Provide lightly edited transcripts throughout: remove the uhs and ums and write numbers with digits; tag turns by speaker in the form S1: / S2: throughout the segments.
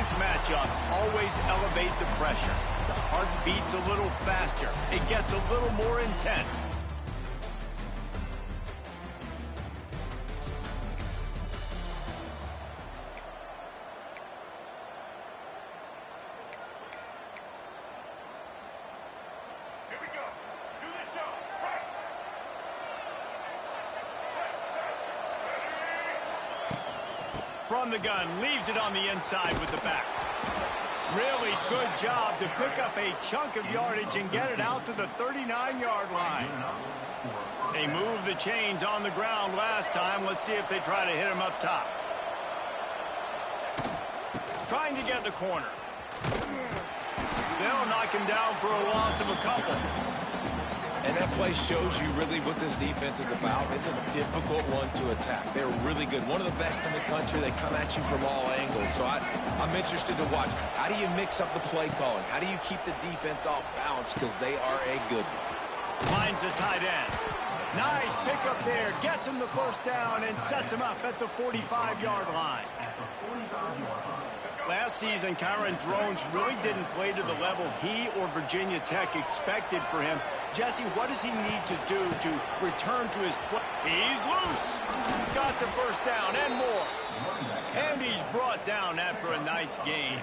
S1: Strength matchups always elevate the pressure. The heart beats a little faster. It gets a little more intense. From the gun, leaves it on the inside with the back. Really good job to pick up a chunk of yardage and get it out to the 39-yard line. They moved the chains on the ground last time. Let's see if they try to hit him up top. Trying to get the corner. They'll knock him down for a loss of a couple.
S2: And that play shows you really what this defense is about. It's a difficult one to attack. They're really good. One of the best in the country. They come at you from all angles. So I'm interested to watch. How do you mix up the play calling? How do you keep the defense off balance? Because they are a good one.
S1: Finds the tight end. Nice pickup there. Gets him the first down and sets him up at the 45-yard line. Last season, Kyron Drones really didn't play to the level he or Virginia Tech expected for him. Jesse, what does he need to do to return to his play? He's loose. Got the first down and more. And he's brought down after a nice gain.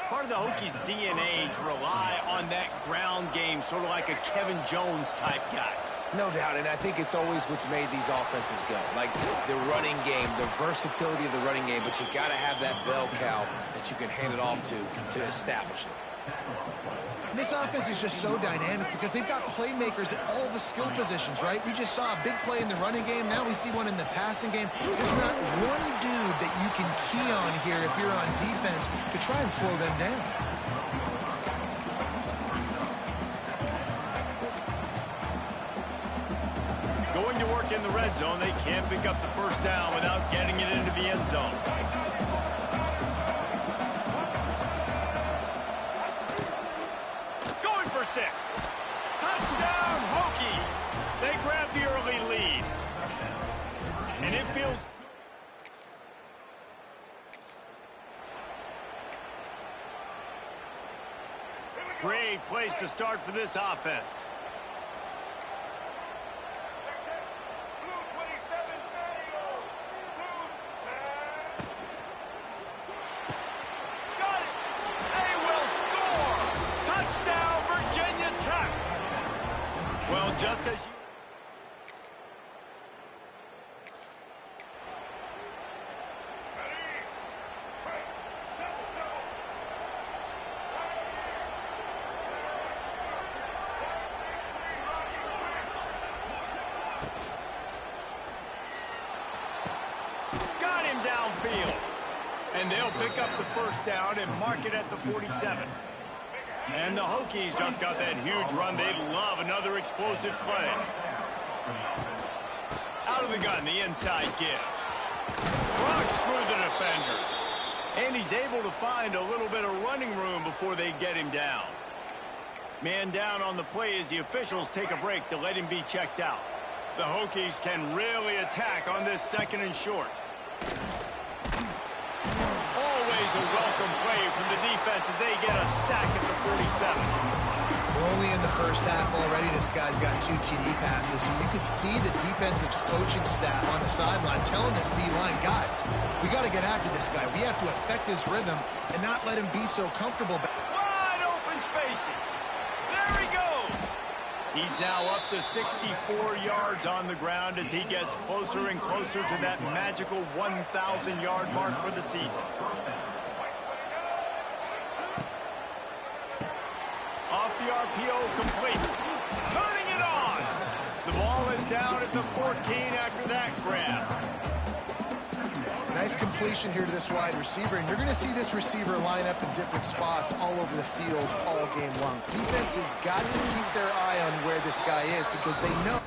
S1: Part of the Hokies' DNA to rely on that ground game, sort of like a Kevin Jones type guy.
S2: No doubt, and I think it's always what's made these offenses go. Like the running game, the versatility of the running game, but you got to have that bell cow that you can hand it off to establish it.
S3: And this offense is just so dynamic because they've got playmakers at all the skill positions, right? We just saw a big play in the running game. Now we see one in the passing game. There's not one dude that you can key on here if you're on defense to try and slow them down.
S1: Going to work in the red zone, they can't pick up the first down without getting it into the end zone. Going for 6. Touchdown, Hokies! They grab the early lead. And it feels... Great place to start for this offense. Well, just as you... Got him downfield. And they'll pick up the first down and mark it at the 47. And the Hokies just got that huge run. They'd love another explosive play. Out of the gun, the inside give. Trucks through the defender. And he's able to find a little bit of running room before they get him down. Man down on the play as the officials take a break to let him be checked out. The Hokies can really attack on this second and short. A welcome play from the defense as they get a sack at the 47.
S3: We're only in the first half already. This guy's got 2 TD passes, so you could see the defensive coaching staff on the sideline telling this D-line, guys, we got to get after this guy. We have to affect his rhythm and not let him be so comfortable.
S1: Wide open spaces. There he goes. He's now up to 64 yards on the ground as he gets closer and closer to that magical 1,000-yard mark for the season. Off the RPO complete. Turning it on. The ball is down at the 14 after that grab.
S3: Nice completion here to this wide receiver, and you're going to see this receiver line up in different spots all over the field all game long. Defense has got to keep their eye on where this guy is because they know.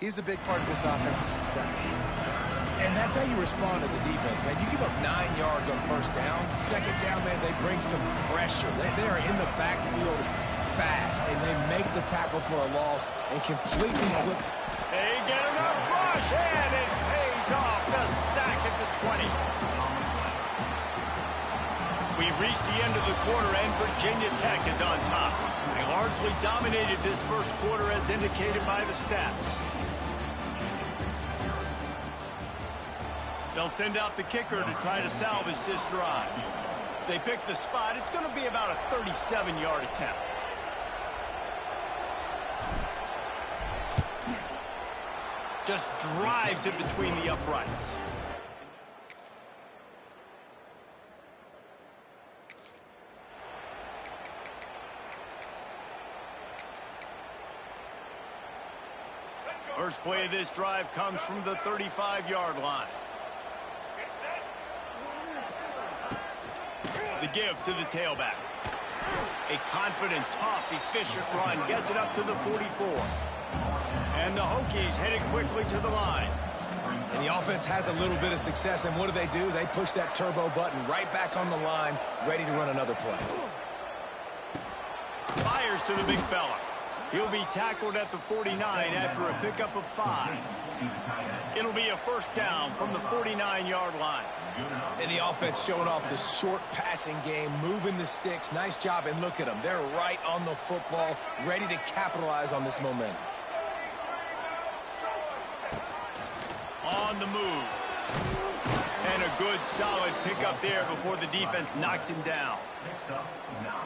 S3: He's a big part of this offense's success.
S2: And that's how you respond as a defense, man. You give up 9 yards on first down. Second down, man, they bring some pressure. They are in the backfield fast, and they make the tackle for a loss and completely flip.
S1: They get enough rush, and it pays off. The sack at the 20. We've reached the end of the quarter, and Virginia Tech is on top. They largely dominated this first quarter as indicated by the stats. They'll send out the kicker to try to salvage this drive. They pick the spot. It's going to be about a 37-yard attempt. Just drives it between the uprights. First play of this drive comes from the 35-yard line. The give to the tailback. A confident, tough, efficient run gets it up to the 44. And the Hokies headed quickly to the line.
S2: And the offense has a little bit of success, and what do? They push that turbo button right back on the line, ready to run another play.
S1: Fires to the big fella. He'll be tackled at the 49 after a pickup of 5. It'll be a first down from the 49-yard line.
S2: And the offense showing off the short passing game, moving the sticks. Nice job, and look at them. They're right on the football, ready to capitalize on this momentum.
S1: On the move. And a good, solid pickup there before the defense knocks him down.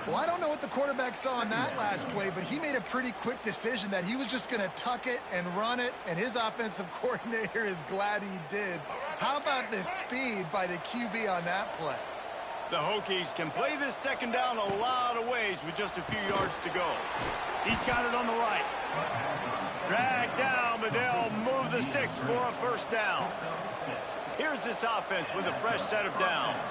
S3: Well, I don't know what the quarterback saw on that last play, but he made a pretty quick decision that he was just going to tuck it and run it, and his offensive coordinator is glad he did. How about the speed by the QB on that play?
S1: The Hokies can play this second down a lot of ways with just a few yards to go. He's got it on the right. Dragged down, but they'll move the sticks for a first down. Here's this offense with a fresh set of downs.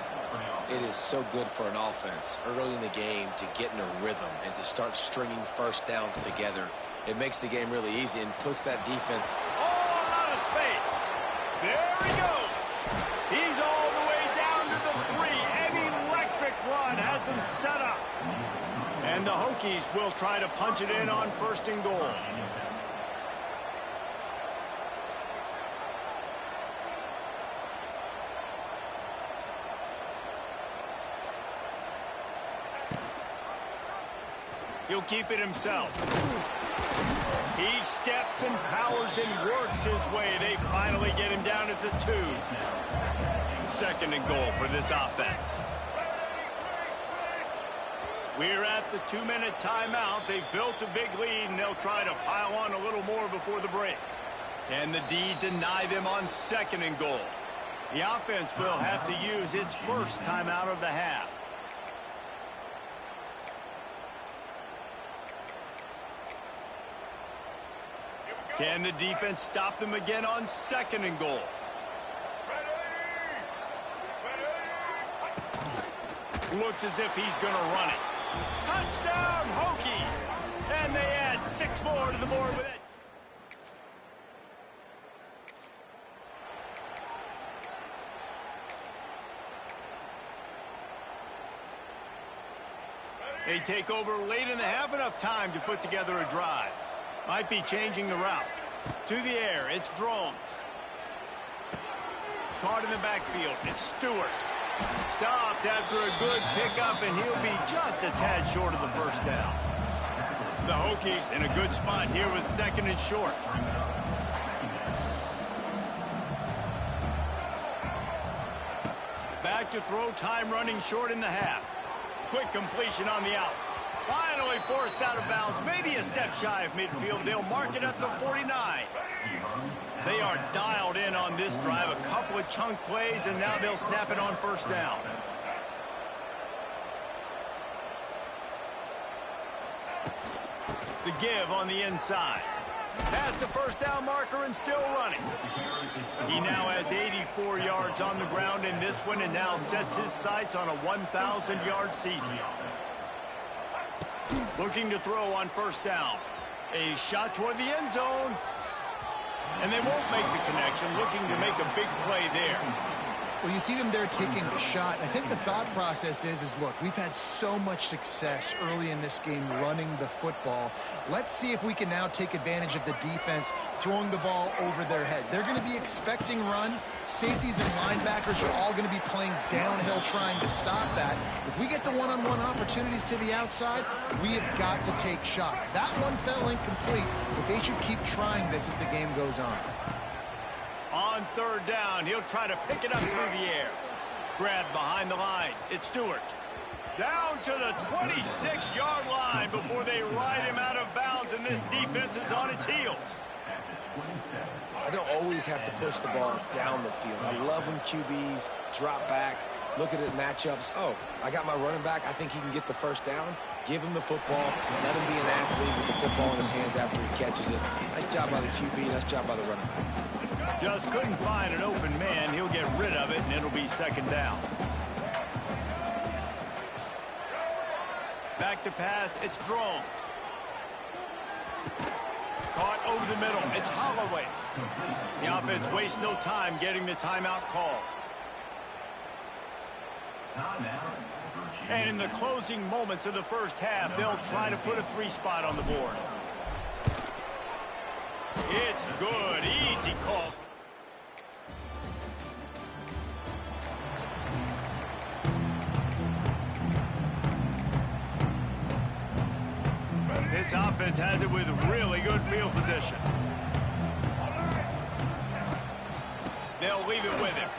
S4: It is so good for an offense early in the game to get in a rhythm and to start stringing first downs together. It makes the game really easy and puts that defense.
S1: Oh, a lot of space. There he goes. He's all the way down to the 3. An electric run has him set up. And the Hokies will try to punch it in on first and goal. He'll keep it himself. He steps and powers and works his way. They finally get him down at the 2. Second and goal for this offense. We're at the 2-minute timeout. They've built a big lead, and they'll try to pile on a little more before the break. Can the D deny them on second and goal? The offense will have to use its first timeout of the half. Can the defense stop them again on second and goal? Looks as if he's going to run it. Touchdown, Hokies! And they add 6 more to the board with it. They take over late in the half, enough time to put together a drive. Might be changing the route. To the air, it's Drones. Caught in the backfield, it's Stewart. Stopped after a good pickup, and he'll be just a tad short of the first down. The Hokies in a good spot here with second and short. Back to throw, time running short in the half. Quick completion on the out. Finally forced out of bounds, maybe a step shy of midfield. They'll mark it at the 49. They are dialed in on this drive. A couple of chunk plays, and now they'll snap it on first down. The give on the inside. Past the first down marker and still running. He now has 84 yards on the ground in this one and now sets his sights on a 1,000-yard season. Looking to throw on first down. A shot toward the end zone. And they won't make the connection, looking to make a big play there.
S3: Well, you see them there taking the shot. I think the thought process is, look, we've had so much success early in this game running the football. Let's see if we can now take advantage of the defense throwing the ball over their head. They're going to be expecting run. Safeties and linebackers are all going to be playing downhill trying to stop that. If we get the one-on-one opportunities to the outside, we have got to take shots. That one fell incomplete, but they should keep trying this as the game goes on.
S1: On third down, he'll try to pick it up through the air. Grabbed behind the line. It's Stewart. Down to the 26-yard line before they ride him out of bounds, and this defense is on its heels.
S2: I don't always have to push the ball down the field. I love when QBs drop back, look at it matchups. Oh, I got my running back. I think he can get the first down. Give him the football. Let him be an athlete with the football in his hands after he catches it. Nice job by the QB. Nice job by the running back.
S1: Just couldn't find an open man. He'll get rid of it, and it'll be second down. Back to pass. It's Drones. Caught over the middle. It's Holloway. The offense wastes no time getting the timeout call. And in the closing moments of the first half, they'll try to put a 3-spot on the board. It's good. Easy call. This offense has it with really good field position. They'll leave it with him.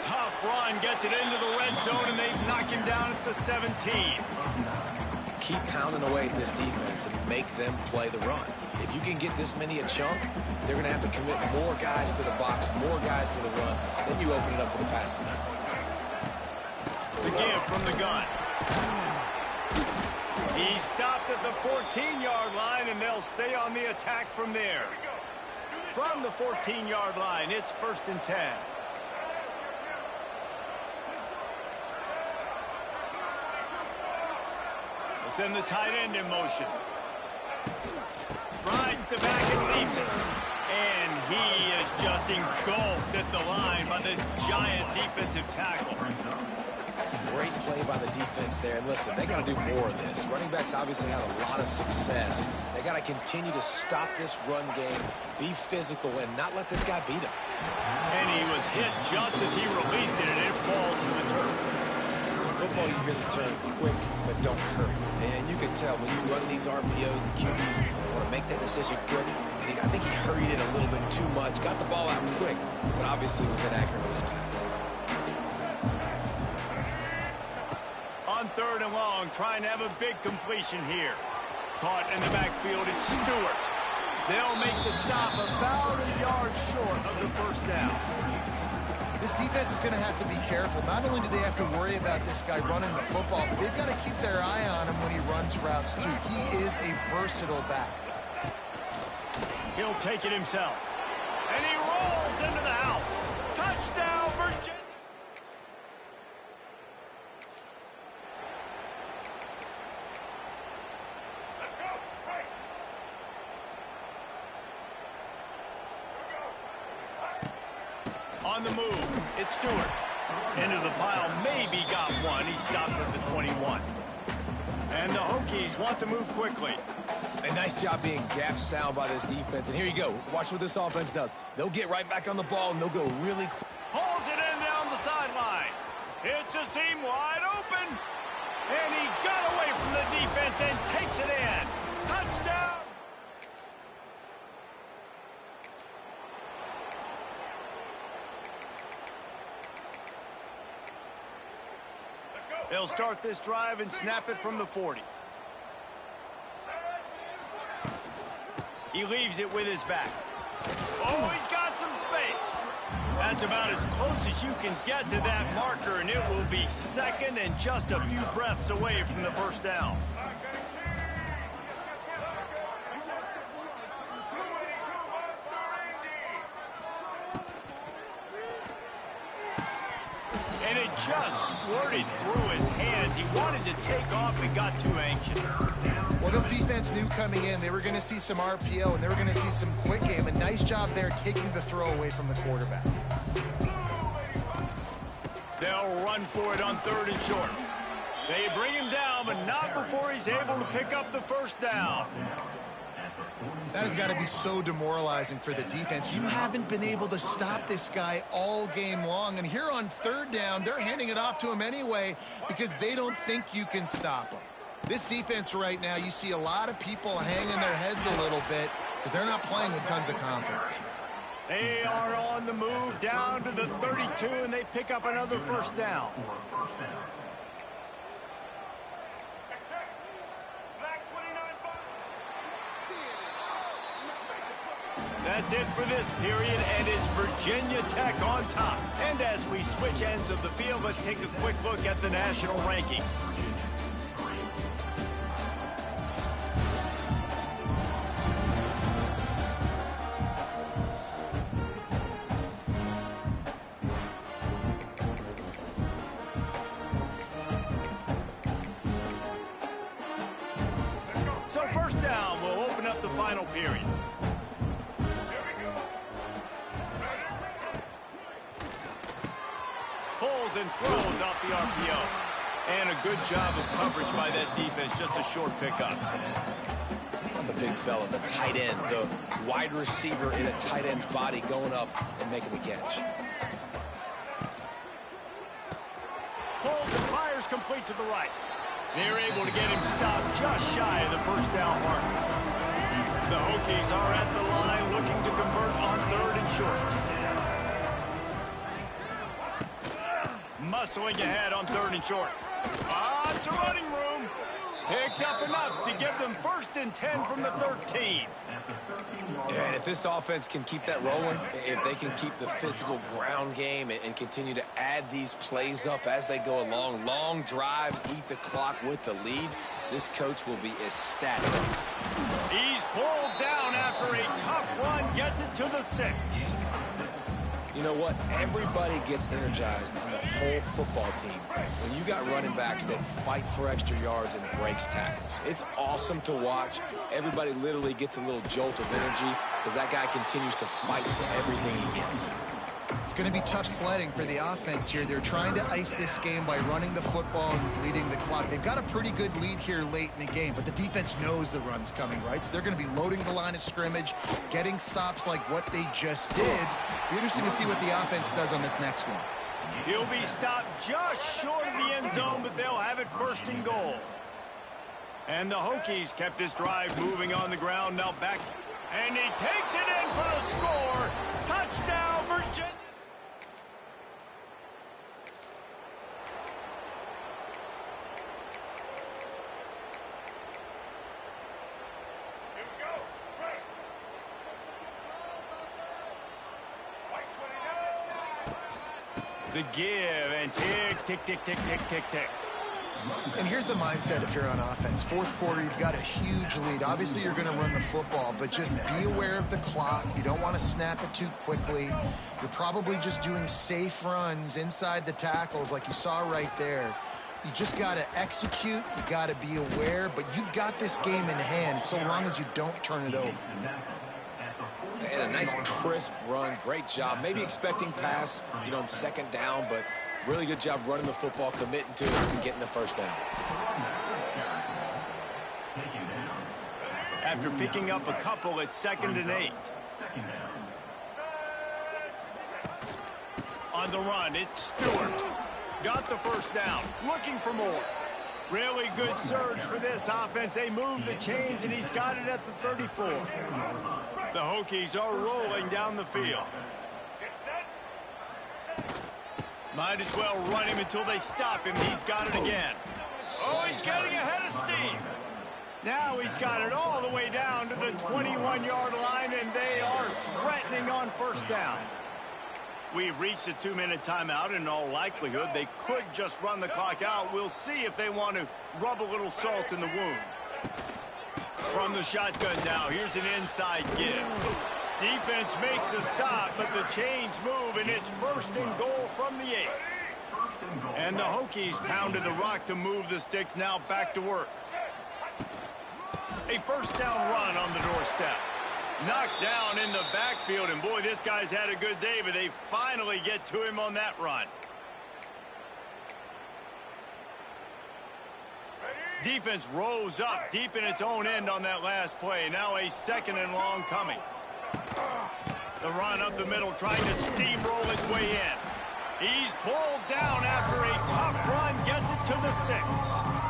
S1: Tough run, gets it into the red zone, and they knock him down at the 17.
S4: Keep pounding away at this defense and make them play the run. If you can get this many a chunk, they're going to have to commit more guys to the box, more guys to the run. Then you open it up for the passing game.
S1: The give from the gun. He stopped at the 14-yard line, and they'll stay on the attack from there. From the 14-yard line, it's 1st and 10. They'll send the tight end in motion. Rides the back and leaves it. And he is just engulfed at the line by this giant defensive tackle.
S4: Great play by the defense there. And listen, they got to do more of this. Running backs obviously had a lot of success. They got to continue to stop this run game, be physical, and not let this guy beat him.
S1: And he was hit just as he released it, and it falls to the turf.
S4: In football, you hear the term quick, but don't hurry. And you can tell when you run these RPOs, the QBs want to make that decision quick. And I think he hurried it a little bit too much, got the ball out quick, but obviously was inaccurate with his pass.
S1: On third and long, trying to have a big completion here. Caught in the backfield, it's Stewart. They'll make the stop about a yard short of the first down.
S3: This defense is going to have to be careful. Not only do they have to worry about this guy running the football, but they've got to keep their eye on him when he runs routes, too. He is a versatile back.
S1: He'll take it himself. And he rolls into the house. Touchdown, Virginia! On the move, it's Stewart. Into the pile, maybe got one. He stopped at the 21. And the Hokies want to move quickly.
S2: A nice job being gap sound by this defense. And here you go. Watch what this offense does. They'll get right back on the ball, and they'll go really quick.
S1: Pulls it in down the sideline. It's a seam wide open. And he got away from the defense and takes it in. Touchdown! They'll start this drive and snap it from the 40. He leaves it with his back. Oh, he's got some space. That's about as close as you can get to that marker, and it will be second and just a few breaths away from the first down. And it just squirted through his hands. He wanted to take off and got too anxious.
S3: Well, this defense knew coming in they were going to see some RPO and they were going to see some quick game. A nice job there taking the throw away from the quarterback.
S1: They'll run for it on 3rd and short. They bring him down, but not before he's able to pick up the first down.
S3: That has got to be so demoralizing for the defense. You haven't been able to stop this guy all game long. And here on 3rd down, they're handing it off to him anyway because they don't think you can stop him. This defense right now, you see a lot of people hanging their heads a little bit because they're not playing with tons of confidence.
S1: They are on the move down to the 32, and they pick up another first down. That's it for this period, and it's Virginia Tech on top. And as we switch ends of the field, let's take a quick look at the national rankings. So first down, we'll open up the final period. Pulls and throws off the RPO. And a good job of coverage by that defense, just a short pickup.
S2: The big fella, the tight end, the wide receiver in a tight end's body going up and making the catch.
S1: Pulls and fires complete to the right. They're able to get him stopped just shy of the first down mark. The Hokies are at the line looking to convert on 3rd and short. Muscling ahead on 3rd and short. Lots of running room. Picks up enough to give them 1st and 10 from the 13.
S2: Yeah, and if this offense can keep that rolling, if they can keep the physical ground game and continue to add these plays up as they go along, long drives, eat the clock with the lead, this coach will be ecstatic.
S1: He's pulled down after a tough run, gets it to the 6.
S2: You know what? Everybody gets energized on the whole football team when you got running backs that fight for extra yards and breaks tackles. It's awesome to watch. Everybody literally gets a little jolt of energy because that guy continues to fight for everything he gets.
S3: It's going to be tough sledding for the offense here. They're trying to ice this game by running the football and bleeding the clock. They've got a pretty good lead here late in the game, but the defense knows the run's coming, right? So they're going to be loading the line of scrimmage, getting stops like what they just did. It'll be interesting to see what the offense does on this next one.
S1: He'll be stopped just short of the end zone, but they'll have it 1st and goal. And the Hokies kept this drive moving on the ground. Now back, and he takes it in for the score. Touchdown, Virginia. The give and tick, tick, tick, tick, tick, tick, tick.
S3: And here's the mindset if you're on offense. 4th quarter, you've got a huge lead. Obviously, you're going to run the football, but just be aware of the clock. You don't want to snap it too quickly. You're probably just doing safe runs inside the tackles like you saw right there. You just got to execute. You got to be aware, but you've got this game in hand so long as you don't turn it over.
S2: And a nice crisp run, great job. Maybe expecting pass, on 2nd down, but really good job running the football, committing to it, and getting the first down.
S1: After picking up a couple at 2nd and 8. On the run, it's Stewart. Got the first down, looking for more. Really good surge for this offense. They move the chains, and he's got it at the 34. The Hokies are rolling down the field. Might as well run him until they stop him. He's got it again. Oh, he's getting ahead of steam. Now he's got it all the way down to the 21-yard line, and they are threatening on 1st down. We've reached a 2-minute timeout, and in all likelihood, they could just run the clock out. We'll see if they want to rub a little salt in the wound. From the shotgun now, here's an inside give. Defense makes a stop, but the chains move, and it's 1st and goal from the 8. And the Hokies pounded the rock to move the sticks, now back to work. A first down run on the doorstep. Knocked down in the backfield, and boy, this guy's had a good day, but they finally get to him on that run. Defense rose up deep in its own end on that last play. Now a 2nd and long coming. The run up the middle, trying to steamroll its way in. He's pulled down after a tough run, gets it to the 6.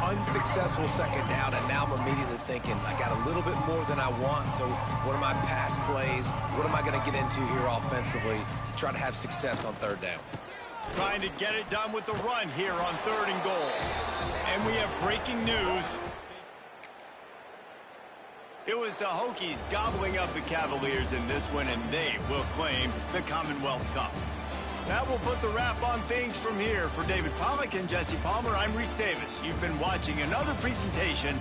S4: Unsuccessful 2nd down, and now I'm immediately thinking, I got a little bit more than I want, so what are my pass plays? What am I going to get into here offensively to try to have success on 3rd down?
S1: Trying to get it done with the run here on 3rd and goal. And we have breaking news. It was the Hokies gobbling up the Cavaliers in this one, and they will claim the Commonwealth Cup. That will put the wrap on things from here. For David Pollack and Jesse Palmer, I'm Reese Davis. You've been watching another presentation